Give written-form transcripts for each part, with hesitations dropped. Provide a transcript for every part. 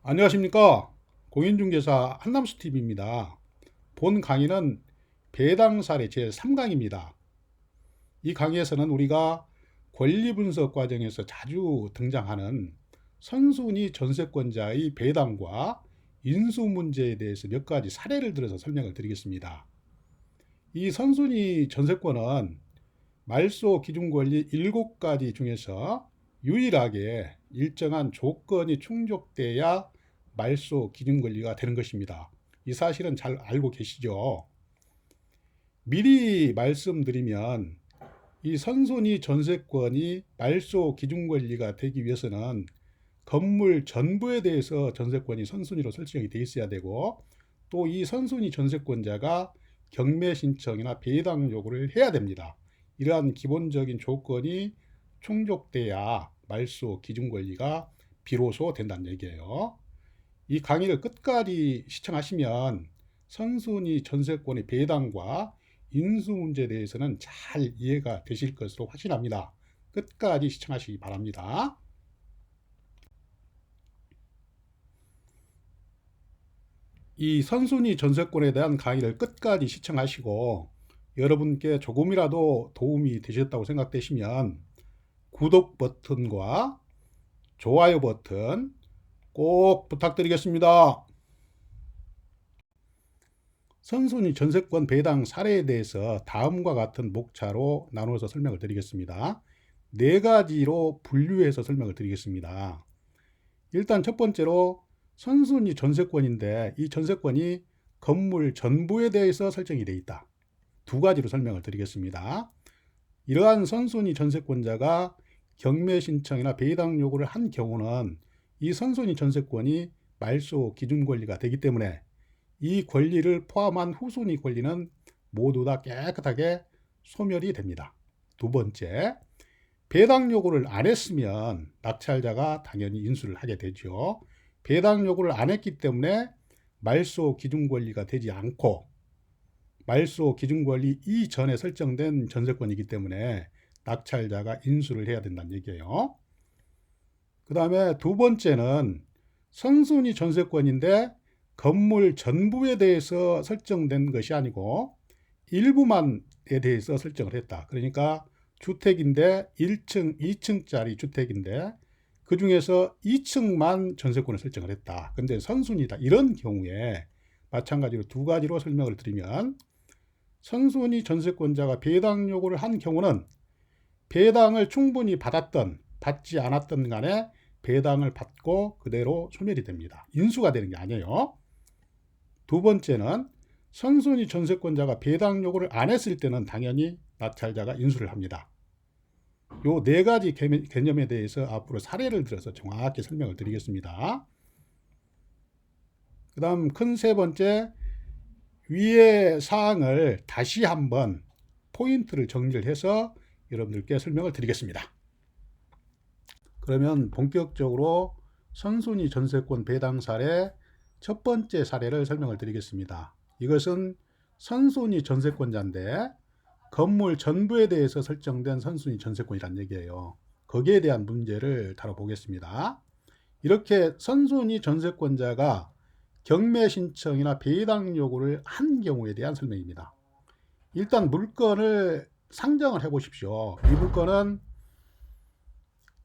안녕하십니까. 공인중개사 한남수TV입니다. 본 강의는 배당 사례 제3강입니다. 이 강의에서는 우리가 권리분석 과정에서 자주 등장하는 선순위 전세권자의 배당과 인수 문제에 대해서 몇 가지 사례를 들어서 설명을 드리겠습니다. 이 선순위 전세권은 말소 기준 권리 7가지 중에서 유일하게 일정한 조건이 충족돼야 말소 기준 권리가 되는 것입니다. 이 사실은 잘 알고 계시죠? 미리 말씀드리면 이 선순위 전세권이 말소 기준 권리가 되기 위해서는 건물 전부에 대해서 전세권이 선순위로 설정이 돼 있어야 되고, 또 이 선순위 전세권자가 경매 신청이나 배당 요구를 해야 됩니다. 이러한 기본적인 조건이 충족돼야 말소 기준 권리가 비로소 된다는 얘기예요. 이 강의를 끝까지 시청하시면 선순위 전세권의 배당과 인수 문제에 대해서는 잘 이해가 되실 것으로 확신합니다. 끝까지 시청하시기 바랍니다. 이 선순위 전세권에 대한 강의를 끝까지 시청하시고 여러분께 조금이라도 도움이 되셨다고 생각되시면 구독 버튼과 좋아요 버튼 꼭 부탁드리겠습니다. 선순위 전세권 배당 사례에 대해서 다음과 같은 목차로 나누어서 설명을 드리겠습니다. 네 가지로 분류해서 설명을 드리겠습니다. 일단 첫 번째로 선순위 전세권인데 이 전세권이 건물 전부에 대해서 설정이 되어 있다. 두 가지로 설명을 드리겠습니다. 이러한 선순위 전세권자가 경매 신청이나 배당 요구를 한 경우는 이 선순위 전세권이 말소 기준 권리가 되기 때문에 이 권리를 포함한 후순위 권리는 모두 다 깨끗하게 소멸이 됩니다. 두 번째, 배당 요구를 안 했으면 낙찰자가 당연히 인수를 하게 되죠. 배당 요구를 안 했기 때문에 말소 기준 권리가 되지 않고 말소 기준 권리 이전에 설정된 전세권이기 때문에 낙찰자가 인수를 해야 된다는 얘기예요. 그 다음에 두 번째는 선순위 전세권인데 건물 전부에 대해서 설정된 것이 아니고 일부만에 대해서 설정을 했다. 그러니까 주택인데 1층, 2층짜리 주택인데 그 중에서 2층만 전세권을 설정을 했다. 근데 선순위다. 이런 경우에 마찬가지로 두 가지로 설명을 드리면 선순위 전세권자가 배당 요구를 한 경우는 배당을 충분히 받았던 받지 않았던 간에 배당을 받고 그대로 소멸이 됩니다. 인수가 되는 게 아니에요. 두 번째는 선순위 전세권자가 배당 요구를 안 했을 때는 당연히 낙찰자가 인수를 합니다. 요 네 가지 개념에 대해서 앞으로 사례를 들어서 정확히 설명을 드리겠습니다. 그 다음 큰 세 번째, 위의 사항을 다시 한번 포인트를 정리를 해서 여러분들께 설명을 드리겠습니다. 그러면 본격적으로 선순위 전세권 배당 사례 첫 번째 사례를 설명을 드리겠습니다. 이것은 선순위 전세권자인데 건물 전부에 대해서 설정된 선순위 전세권이란 얘기예요. 거기에 대한 문제를 다뤄보겠습니다. 이렇게 선순위 전세권자가 경매 신청이나 배당 요구를 한 경우에 대한 설명입니다. 일단 물건을 상정을 해 보십시오. 이 물건은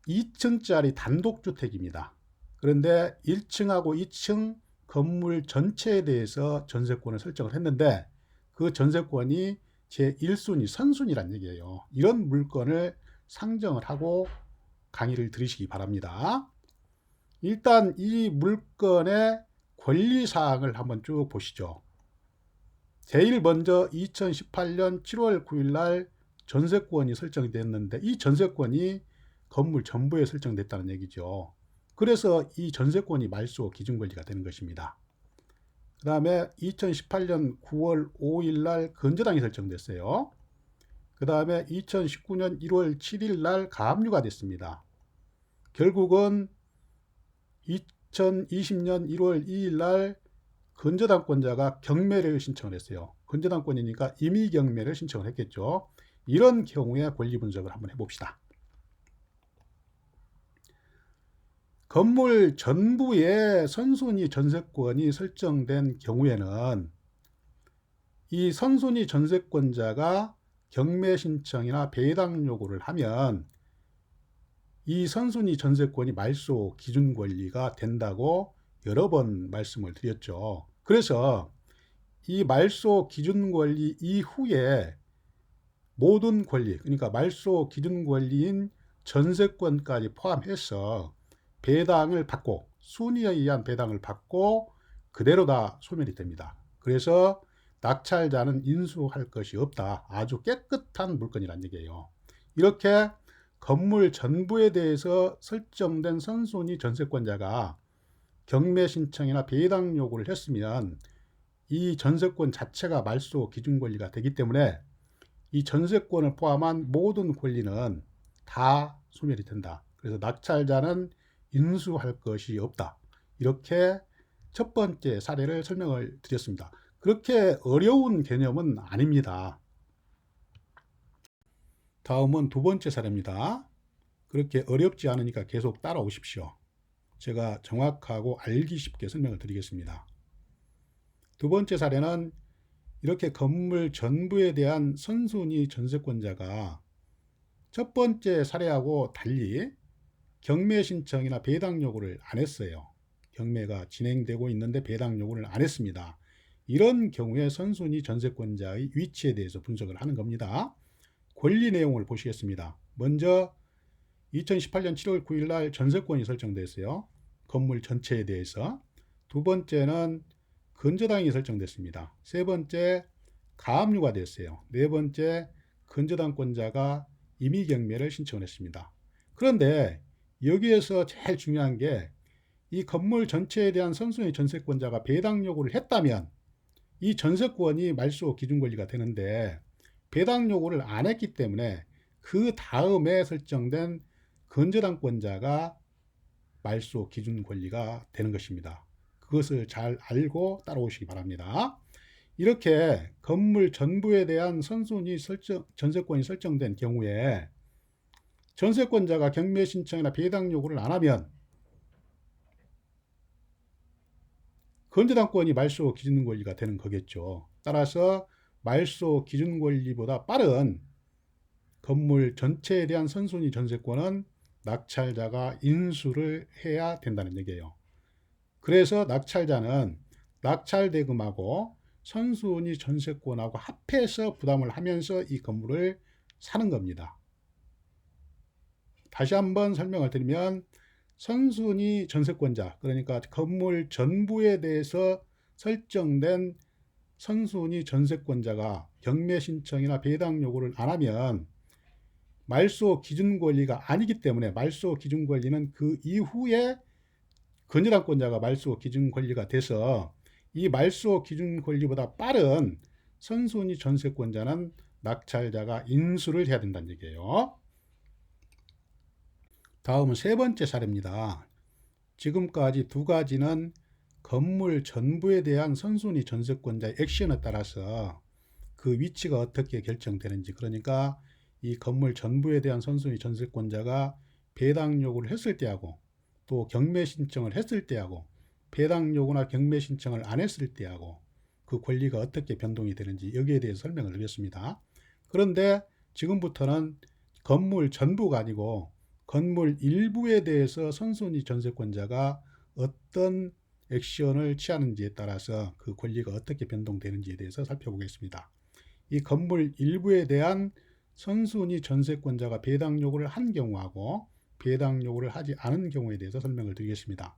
2층짜리 단독주택입니다. 그런데 1층하고 2층 건물 전체에 대해서 전세권을 설정을 했는데 그 전세권이 제1순위 선순위란 얘기예요. 이런 물건을 상정을 하고 강의를 들으시기 바랍니다. 일단 이 물건의 권리사항을 한번 쭉 보시죠. 제일 먼저 2018년 7월 9일 날 전세권이 설정이 됐는데 이 전세권이 건물 전부에 설정됐다는 얘기죠. 그래서 이 전세권이 말소 기준 권리가 되는 것입니다. 그 다음에 2018년 9월 5일 날 건저당이 설정됐어요. 그 다음에 2019년 1월 7일 날 가압류가 됐습니다. 결국은 2020년 1월 2일 날 건저당권자가 경매를 신청을 했어요. 건저당권이니까 임의 경매를 신청을 했겠죠. 이런 경우에 권리 분석을 한번 해봅시다. 건물 전부에 선순위 전세권이 설정된 경우에는 이 선순위 전세권자가 경매 신청이나 배당 요구를 하면 이 선순위 전세권이 말소 기준 권리가 된다고 여러 번 말씀을 드렸죠. 그래서 이 말소 기준 권리 이후에 모든 권리, 그러니까 말소 기준 권리인 전세권까지 포함해서 배당을 받고, 순위에 의한 배당을 받고 그대로 다 소멸이 됩니다. 그래서 낙찰자는 인수할 것이 없다. 아주 깨끗한 물건이란 얘기예요. 이렇게 건물 전부에 대해서 설정된 선순위 전세권자가 경매 신청이나 배당 요구를 했으면 이 전세권 자체가 말소 기준 권리가 되기 때문에 이 전세권을 포함한 모든 권리는 다 소멸이 된다. 그래서 낙찰자는 인수할 것이 없다. 이렇게 첫 번째 사례를 설명을 드렸습니다. 그렇게 어려운 개념은 아닙니다. 다음은 두 번째 사례입니다. 그렇게 어렵지 않으니까 계속 따라오십시오. 제가 정확하고 알기 쉽게 설명을 드리겠습니다. 두 번째 사례는 이렇게 건물 전부에 대한 선순위 전세권자가 첫 번째 사례하고 달리 경매 신청이나 배당 요구를 안 했어요. 경매가 진행되고 있는데 배당 요구를 안 했습니다. 이런 경우에 선순위 전세권자의 위치에 대해서 분석을 하는 겁니다. 권리 내용을 보시겠습니다. 먼저 2018년 7월 9일 날 전세권이 설정됐어요. 건물 전체에 대해서. 두 번째는 건저당이 설정됐습니다. 세 번째 가압류가 됐어요. 네 번째 건저당권자가 임의경매를 신청을 했습니다. 그런데 여기에서 제일 중요한 게 이 건물 전체에 대한 선순위 전세권자가 배당 요구를 했다면 이 전세권이 말소 기준 권리가 되는데 배당 요구를 안 했기 때문에 그 다음에 설정된 건저당권자가 말소 기준 권리가 되는 것입니다. 그것을 잘 알고 따라오시기 바랍니다. 이렇게 건물 전부에 대한 선순위 전세권이 설정된 경우에 전세권자가 경매 신청이나 배당 요구를 안 하면 건저당권이 말소 기준 권리가 되는 거겠죠. 따라서 말소 기준 권리보다 빠른 건물 전체에 대한 선순위 전세권은 낙찰자가 인수를 해야 된다는 얘기예요. 그래서 낙찰자는 낙찰대금하고 선순위 전세권하고 합해서 부담을 하면서 이 건물을 사는 겁니다. 다시 한번 설명을 드리면 선순위 전세권자, 그러니까 건물 전부에 대해서 설정된 선순위 전세권자가 경매 신청이나 배당 요구를 안 하면 말소 기준 권리가 아니기 때문에 말소 기준 권리는 그 이후에 건저당권자가 말소 기준 권리가 돼서 이 말소 기준 권리보다 빠른 선순위 전세권자는 낙찰자가 인수를 해야 된다는 얘기예요. 다음은 세 번째 사례입니다. 지금까지 두 가지는 건물 전부에 대한 선순위 전세권자의 액션에 따라서 그 위치가 어떻게 결정되는지, 그러니까 이 건물 전부에 대한 선순위 전세권자가 배당 요구를 했을 때하고 또 경매 신청을 했을 때하고 배당 요구나 경매 신청을 안 했을 때하고 그 권리가 어떻게 변동이 되는지 여기에 대해서 설명을 드렸습니다. 그런데 지금부터는 건물 전부가 아니고 건물 일부에 대해서 선순위 전세권자가 어떤 액션을 취하는지에 따라서 그 권리가 어떻게 변동되는지에 대해서 살펴보겠습니다. 이 건물 일부에 대한 선순위 전세권자가 배당 요구를 한 경우하고 배당 요구를 하지 않은 경우에 대해서 설명을 드리겠습니다.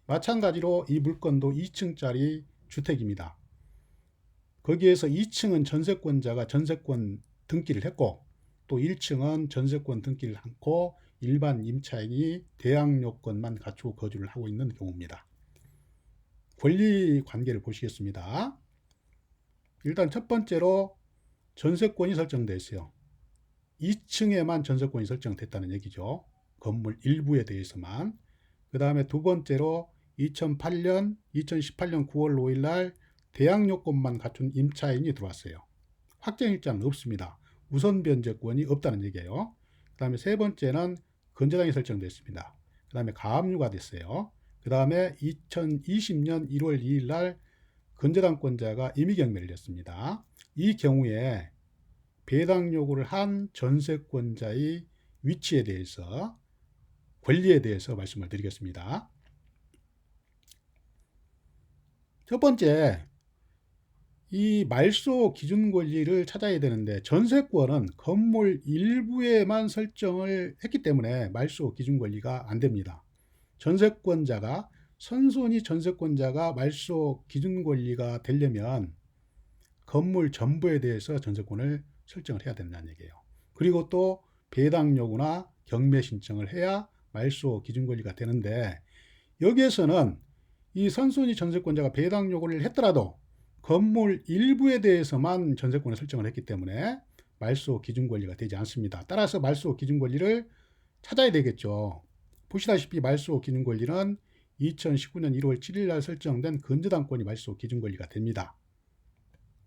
마찬가지로 이 물건도 2층짜리 주택입니다. 거기에서 2층은 전세권자가 전세권 등기를 했고 또 1층은 전세권 등기를 않고 일반 임차인이 대항 요건만 갖추고 거주를 하고 있는 경우입니다. 권리 관계를 보시겠습니다. 일단 첫 번째로 전세권이 설정되어 있어요. 2층에만 전세권이 설정됐다는 얘기죠. 건물 일부에 대해서만. 그 다음에 두 번째로 2018년 9월 5일 날 대항 요건만 갖춘 임차인이 들어왔어요. 확정일자는 없습니다. 우선 변제권이 없다는 얘기예요. 그 다음에 세 번째는 건저당이 설정되어 있습니다. 그 다음에 가압류가 됐어요. 그 다음에 2020년 1월 2일 날 건재당권자가 임의경매를 냈습니다. 이 경우에 배당 요구를 한 전세권자의 위치에 대해서, 권리에 대해서 말씀을 드리겠습니다. 첫 번째, 이 말소 기준 권리를 찾아야 되는데 전세권은 건물 일부에만 설정을 했기 때문에 말소 기준 권리가 안 됩니다. 전세권자가, 선순위 전세권자가 말소 기준 권리가 되려면 건물 전부에 대해서 전세권을 설정을 해야 된다는 얘기예요. 그리고 또 배당 요구나 경매 신청을 해야 말소 기준 권리가 되는데, 여기에서는 이 선순위 전세권자가 배당 요구를 했더라도 건물 일부에 대해서만 전세권을 설정을 했기 때문에 말소 기준 권리가 되지 않습니다. 따라서 말소 기준 권리를 찾아야 되겠죠. 보시다시피 말소 기준 권리는 2019년 1월 7일 날 설정된 건재당권이 말소 기준 권리가 됩니다.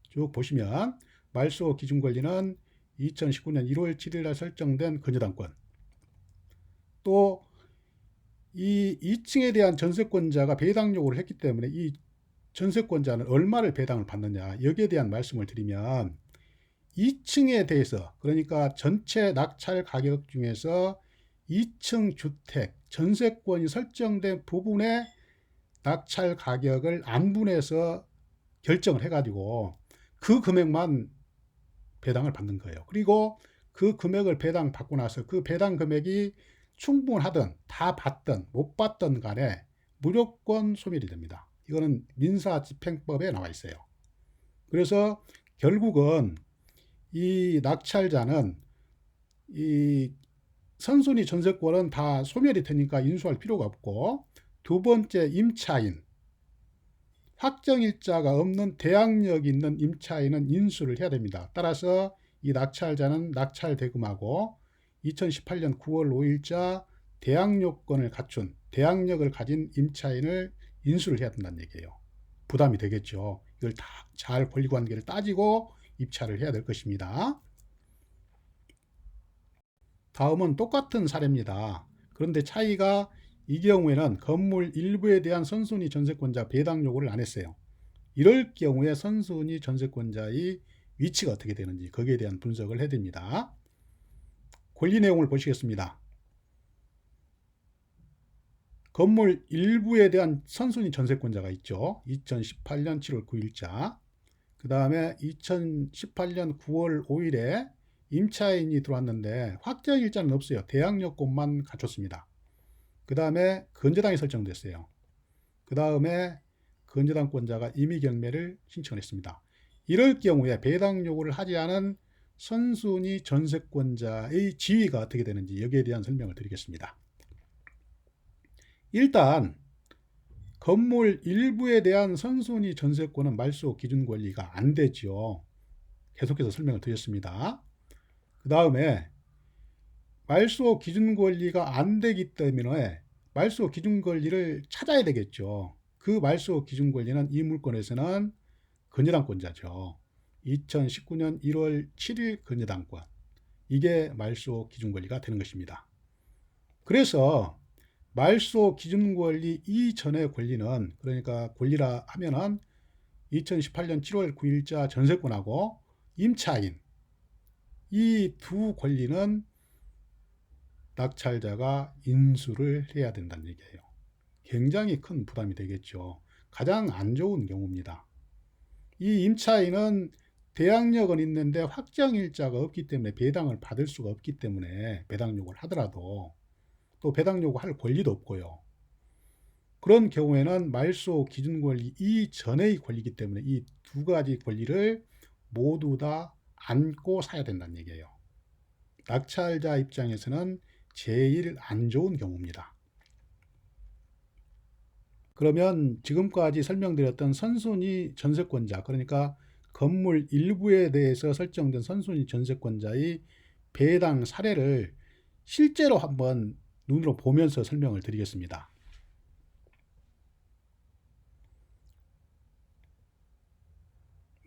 쭉 보시면 말소 기준 권리는 2019년 1월 7일 날 설정된 건재당권, 또 이 2층에 대한 전세권자가 배당 요구를 했기 때문에 이 전세권자는 얼마를 배당을 받느냐, 여기에 대한 말씀을 드리면 2층에 대해서, 그러니까 전체 낙찰 가격 중에서 2층 주택 전세권이 설정된 부분의 낙찰 가격을 안분해서 결정을 해가지고 그 금액만 배당을 받는 거예요. 그리고 그 금액을 배당 받고 나서 그 배당 금액이 충분하든 다 받든 못 받든 간에 무조건 소멸이 됩니다. 이거는 민사집행법에 나와 있어요. 그래서 결국은 이 낙찰자는 이 선순위 전세권은 다 소멸이 되니까 인수할 필요가 없고, 두 번째 임차인, 확정일자가 없는 대항력 있는 임차인은 인수를 해야 됩니다. 따라서 이 낙찰자는 낙찰 대금하고 2018년 9월 5일자 대항력권을 갖춘, 대항력을 가진 임차인을 인수를 해야 된다는 얘기예요. 부담이 되겠죠. 이걸 다 잘 권리관계를 따지고 입찰을 해야 될 것입니다. 다음은 똑같은 사례입니다. 그런데 차이가, 이 경우에는 건물 일부에 대한 선순위 전세권자 배당 요구를 안 했어요. 이럴 경우에 선순위 전세권자의 위치가 어떻게 되는지 거기에 대한 분석을 해드립니다. 권리 내용을 보시겠습니다. 건물 일부에 대한 선순위 전세권자가 있죠. 2018년 7월 9일자. 그 다음에 2018년 9월 5일에 임차인이 들어왔는데 확정일자는 없어요. 대항력권만 갖췄습니다. 그 다음에 건재당이 설정됐어요. 그 다음에 건재당권자가 임의경매를 신청했습니다. 이럴 경우에 배당 요구를 하지 않은 선순위 전세권자의 지위가 어떻게 되는지 여기에 대한 설명을 드리겠습니다. 일단 건물 일부에 대한 선순위 전세권은 말소 기준 권리가 안 되죠. 계속해서 설명을 드렸습니다. 그 다음에 말소 기준 권리가 안 되기 때문에 말소 기준 권리를 찾아야 되겠죠. 그 말소 기준 권리는 이 물건에서는 건재당권자죠. 2019년 1월 7일 건재당권, 이게 말소 기준 권리가 되는 것입니다. 그래서 말소 기준 권리 이전의 권리는, 그러니까 권리라 하면은 2018년 7월 9일자 전세권하고 임차인, 이 두 권리는 낙찰자가 인수를 해야 된다는 얘기예요. 굉장히 큰 부담이 되겠죠. 가장 안 좋은 경우입니다. 이 임차인은 대항력은 있는데 확정일자가 없기 때문에 배당을 받을 수가 없기 때문에 배당 요구를 하더라도 또 배당 요구할 권리도 없고요. 그런 경우에는 말소 기준 권리 이전의 권리이기 때문에 이 두 가지 권리를 모두 다 안고 사야 된다는 얘기예요. 낙찰자 입장에서는 제일 안 좋은 경우입니다. 그러면 지금까지 설명드렸던 선순위 전세권자, 그러니까 건물 일부에 대해서 설정된 선순위 전세권자의 배당 사례를 실제로 한번 눈으로 보면서 설명을 드리겠습니다.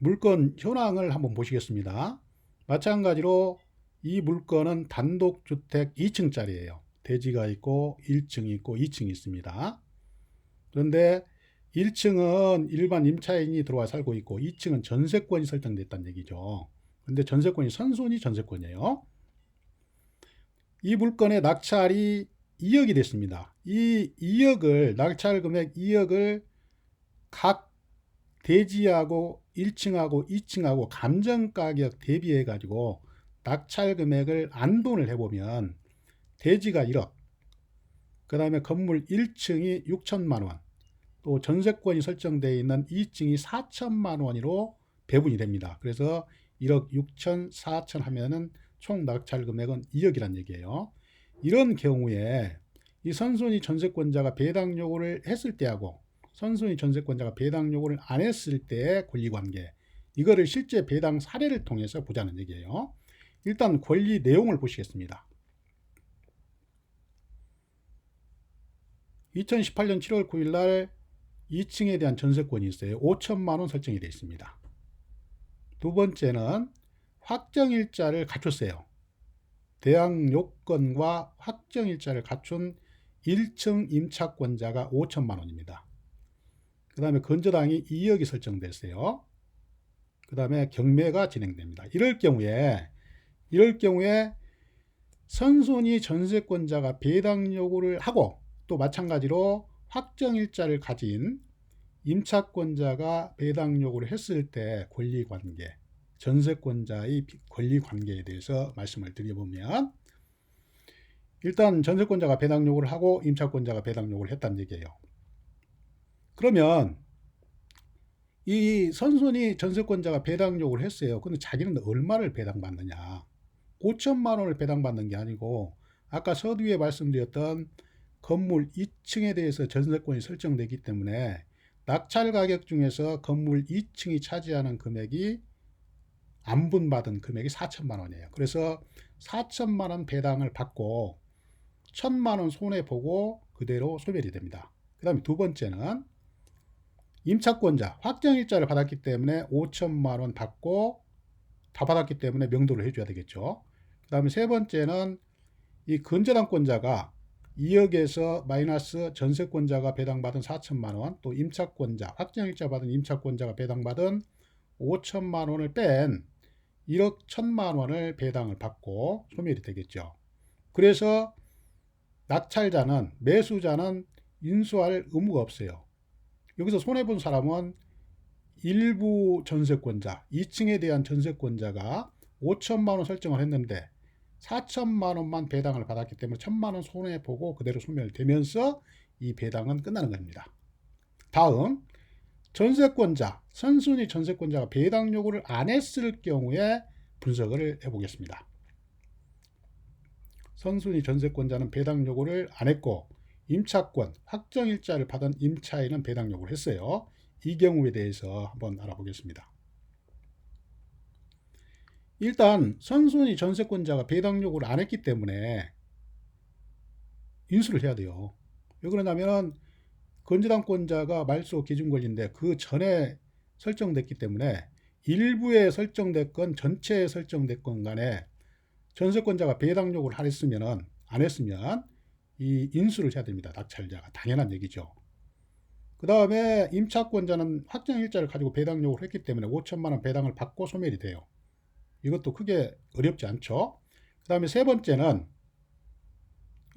물건 현황을 한번 보시겠습니다. 마찬가지로 이 물건은 단독주택 2층짜리예요. 대지가 있고 1층이 있고 2층이 있습니다. 그런데 1층은 일반 임차인이 들어와 살고 있고 2층은 전세권이 설정됐다는 얘기죠. 근데 전세권이 선순위 전세권이에요. 이 물건의 낙찰이 2억이 됐습니다. 이 2억을 낙찰 금액 2억을 각 대지하고 1층하고 2층하고 감정가격 대비해 가지고 낙찰 금액을 안돈을 해보면 대지가 1억, 그 다음에 건물 1층이 6천만 원, 또 전세권이 설정되어 있는 2층이 4천만 원으로 배분이 됩니다. 그래서 1억 6천, 4천 하면은 총 낙찰 금액은 2억이란 얘기예요. 이런 경우에 이 선순위 전세권자가 배당 요구를 했을 때하고 선순위 전세권자가 배당 요구를 안 했을 때의 권리관계, 이거를 실제 배당 사례를 통해서 보자는 얘기예요. 일단 권리 내용을 보시겠습니다. 2018년 7월 9일 날 2층에 대한 전세권이 있어요. 5천만 원 설정이 되어 있습니다. 두 번째는 확정일자를 갖췄어요. 대항 요건과 확정일자를 갖춘 1층 임차권자가 5천만 원입니다. 그 다음에 건저당이 2억이 설정됐어요. 그 다음에 경매가 진행됩니다. 이럴 경우에 선순위 전세권자가 배당 요구를 하고 또 마찬가지로 확정일자를 가진 임차권자가 배당 요구를 했을 때 권리관계, 전세권자의 권리관계에 대해서 말씀을 드려보면, 일단 전세권자가 배당 요구를 하고 임차권자가 배당 요구를 했다는 얘기예요. 그러면 이 선순위 전세권자가 배당 요구를 했어요. 근데 자기는 얼마를 배당받느냐? 5천만 원을 배당받는 게 아니고 아까 서두에 말씀드렸던 건물 2층에 대해서 전세권이 설정되기 때문에 낙찰 가격 중에서 건물 2층이 차지하는 금액이 안분받은 금액이 4천만 원이에요. 그래서 4천만 원 배당을 받고 1천만 원 손해보고 그대로 소멸이 됩니다. 그 다음에 두 번째는 임차권자 확정일자를 받았기 때문에 5천만 원 받고 다 받았기 때문에 명도를 해줘야 되겠죠. 그 다음에 세 번째는 이 건저당권자가 2억에서 마이너스 전세권자가 배당받은 4천만 원, 또 임차권자 확정일자 받은 임차권자가 배당받은 5천만 원을 뺀 1억 1천만 원을 배당을 받고 소멸이 되겠죠. 그래서 낙찰자는, 매수자는 인수할 의무가 없어요. 여기서 손해본 사람은 일부 전세권자, 2층에 대한 전세권자가 5천만 원 설정을 했는데 4천만 원만 배당을 받았기 때문에 1천만 원 손해보고 그대로 소멸되면서 이 배당은 끝나는 겁니다. 다음, 전세권자, 선순위 전세권자가 배당 요구를 안 했을 경우에 분석을 해보겠습니다. 선순위 전세권자는 배당 요구를 안 했고 임차권, 확정일자를 받은 임차인은 배당 요구를 했어요. 이 경우에 대해서 한번 알아보겠습니다. 일단 선순위 전세권자가 배당 요구를 안 했기 때문에 인수를 해야 돼요. 왜 그러냐면 건저당권자가 말소 기준권인데 그 전에 설정됐기 때문에 일부에 설정됐건 전체에 설정됐건 간에 전세권자가 배당 요구를 안 했으면 이 인수를 해야 됩니다. 낙찰자가. 당연한 얘기죠. 그 다음에 임차권자는 확정일자를 가지고 배당 요구를 했기 때문에 5천만 원 배당을 받고 소멸이 돼요. 이것도 크게 어렵지 않죠. 그 다음에 세 번째는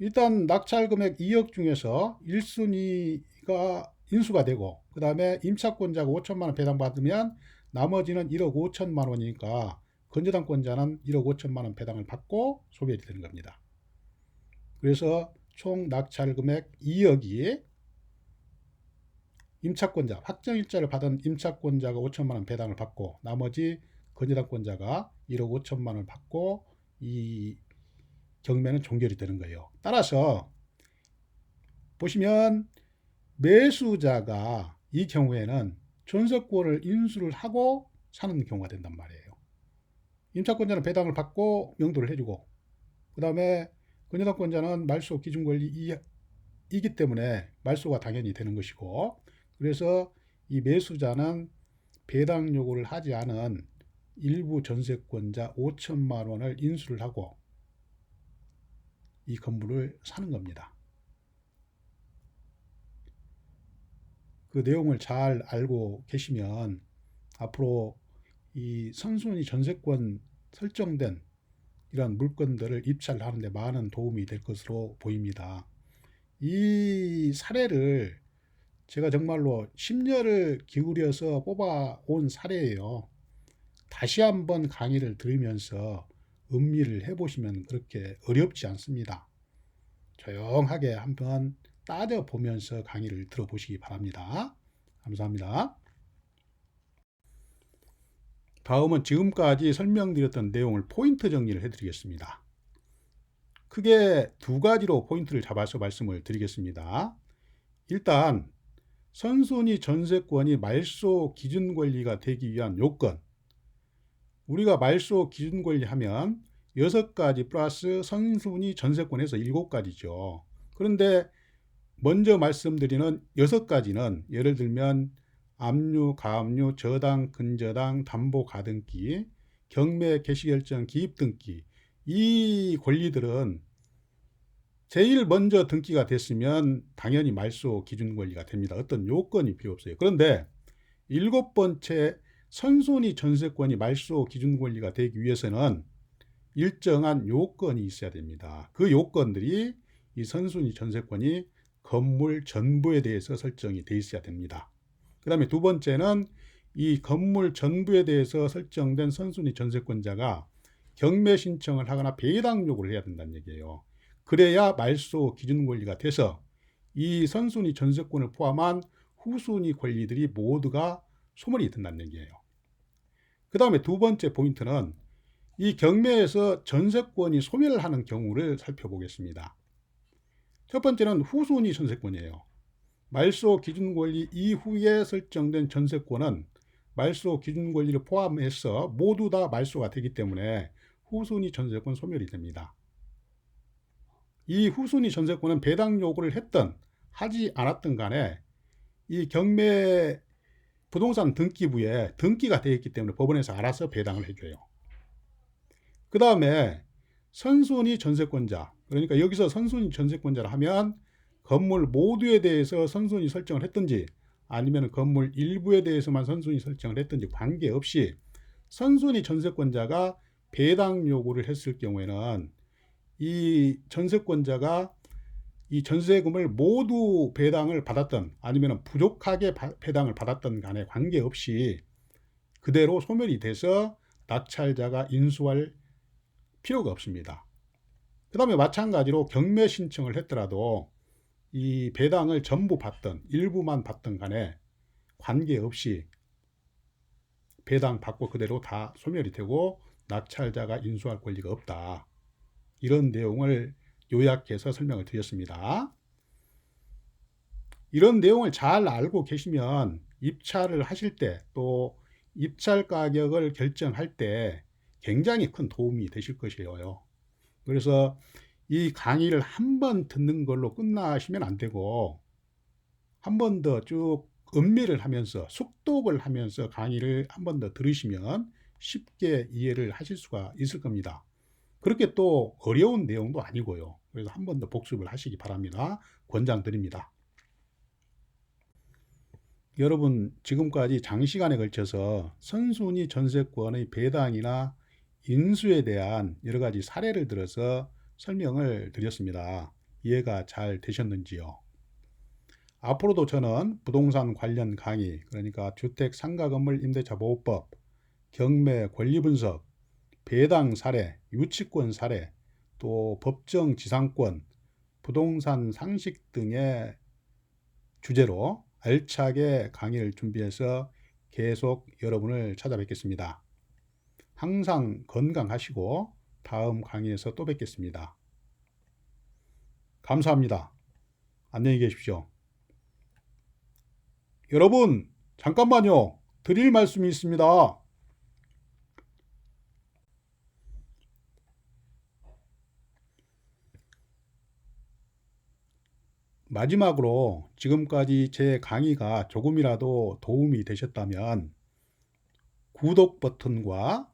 일단 낙찰 금액 2억 중에서 1순위가 인수가 되고 그 다음에 임차권자가 5천만 원 배당받으면 나머지는 1억 5천만 원이니까 건저당권자는 1억 5천만 원 배당을 받고 소멸이 되는 겁니다. 그래서 총 낙찰 금액 2억이 임차권자, 확정일자를 받은 임차권자가 5천만 원 배당을 받고 나머지 건저당권자가 1억 5천만 원을 받고 이 경매는 종결이 되는 거예요. 따라서 보시면 매수자가 이 경우에는 전세권을 인수를 하고 사는 경우가 된단 말이에요. 임차권자는 배당을 받고 명도를 해주고 그 다음에 건저당권자는 말소 기준 권리이기 때문에 말소가 당연히 되는 것이고, 그래서 이 매수자는 배당 요구를 하지 않은 일부 전세권자 5천만 원을 인수를 하고 이 건물을 사는 겁니다. 그 내용을 잘 알고 계시면 앞으로 이 선순위 전세권 설정된 이런 물건들을 입찰하는 데 많은 도움이 될 것으로 보입니다. 이 사례를 제가 정말로 심려를 기울여서 뽑아온 사례예요. 다시 한번 강의를 들으면서 음미를 해보시면 그렇게 어렵지 않습니다. 조용하게 한번 따져보면서 강의를 들어보시기 바랍니다. 감사합니다. 다음은 지금까지 설명드렸던 내용을 포인트 정리를 해드리겠습니다. 크게 두 가지로 포인트를 잡아서 말씀을 드리겠습니다. 일단 선순위 전세권이 말소 기준 권리가 되기 위한 요건, 우리가 말소 기준 권리 하면 6가지 플러스 선순위 전세권에서 7가지죠. 그런데 먼저 말씀드리는 6가지는 예를 들면 압류, 가압류, 저당, 근저당, 담보 가등기, 경매 개시결정 기입 등기, 이 권리들은 제일 먼저 등기가 됐으면 당연히 말소 기준 권리가 됩니다. 어떤 요건이 필요 없어요. 그런데 7번째 선순위 전세권이 말소 기준 권리가 되기 위해서는 일정한 요건이 있어야 됩니다. 그 요건들이 이 선순위 전세권이 건물 전부에 대해서 설정이 돼 있어야 됩니다. 그 다음에 두 번째는 이 건물 전부에 대해서 설정된 선순위 전세권자가 경매 신청을 하거나 배당 요구를 해야 된다는 얘기예요. 그래야 말소 기준 권리가 돼서 이 선순위 전세권을 포함한 후순위 권리들이 모두가 소멸이 된다는 얘기예요. 그 다음에 두 번째 포인트는 이 경매에서 전세권이 소멸을 하는 경우를 살펴보겠습니다. 첫 번째는 후순위 전세권이에요. 말소 기준 권리 이후에 설정된 전세권은 말소 기준 권리를 포함해서 모두 다 말소가 되기 때문에 후순위 전세권 소멸이 됩니다. 이 후순위 전세권은 배당 요구를 했든 하지 않았든 간에 이 경매 부동산 등기부에 등기가 되어 있기 때문에 법원에서 알아서 배당을 해줘요. 그 다음에 선순위 전세권자, 그러니까 여기서 선순위 전세권자를 하면 건물 모두에 대해서 선순위 설정을 했든지 아니면 건물 일부에 대해서만 선순위 설정을 했든지 관계없이 선순위 전세권자가 배당 요구를 했을 경우에는 이 전세권자가 이 전세금을 모두 배당을 받았던 아니면 부족하게 배당을 받았던 간에 관계없이 그대로 소멸이 돼서 낙찰자가 인수할 필요가 없습니다. 그 다음에 마찬가지로 경매 신청을 했더라도 이 배당을 전부 받든 일부만 받든 간에 관계없이 배당 받고 그대로 다 소멸이 되고 낙찰자가 인수할 권리가 없다. 이런 내용을 요약해서 설명을 드렸습니다. 이런 내용을 잘 알고 계시면 입찰을 하실 때 또 입찰 가격을 결정할 때 굉장히 큰 도움이 되실 것이에요. 그래서 이 강의를 한 번 듣는 걸로 끝나시면 안 되고 한 번 더 쭉 음미를 하면서 숙독을 하면서 강의를 한 번 더 들으시면 쉽게 이해를 하실 수가 있을 겁니다. 그렇게 또 어려운 내용도 아니고요. 그래서 한 번 더 복습을 하시기 바랍니다. 권장드립니다. 여러분, 지금까지 장시간에 걸쳐서 선순위 전세권의 배당이나 인수에 대한 여러 가지 사례를 들어서 설명을 드렸습니다. 이해가 잘 되셨는지요? 앞으로도 저는 부동산 관련 강의, 그러니까 주택 상가 건물 임대차 보호법, 경매 권리 분석, 배당 사례, 유치권 사례, 또 법정 지상권, 부동산 상식 등의 주제로 알차게 강의를 준비해서 계속 여러분을 찾아뵙겠습니다. 항상 건강하시고 다음 강의에서 또 뵙겠습니다. 감사합니다. 안녕히 계십시오. 여러분, 잠깐만요. 드릴 말씀이 있습니다. 마지막으로 지금까지 제 강의가 조금이라도 도움이 되셨다면 구독 버튼과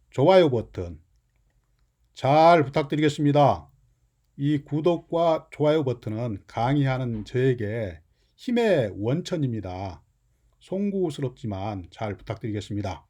좋아요 버튼 잘 부탁드리겠습니다. 이 구독과 좋아요 버튼은 강의하는 저에게 힘의 원천입니다. 송구스럽지만 잘 부탁드리겠습니다.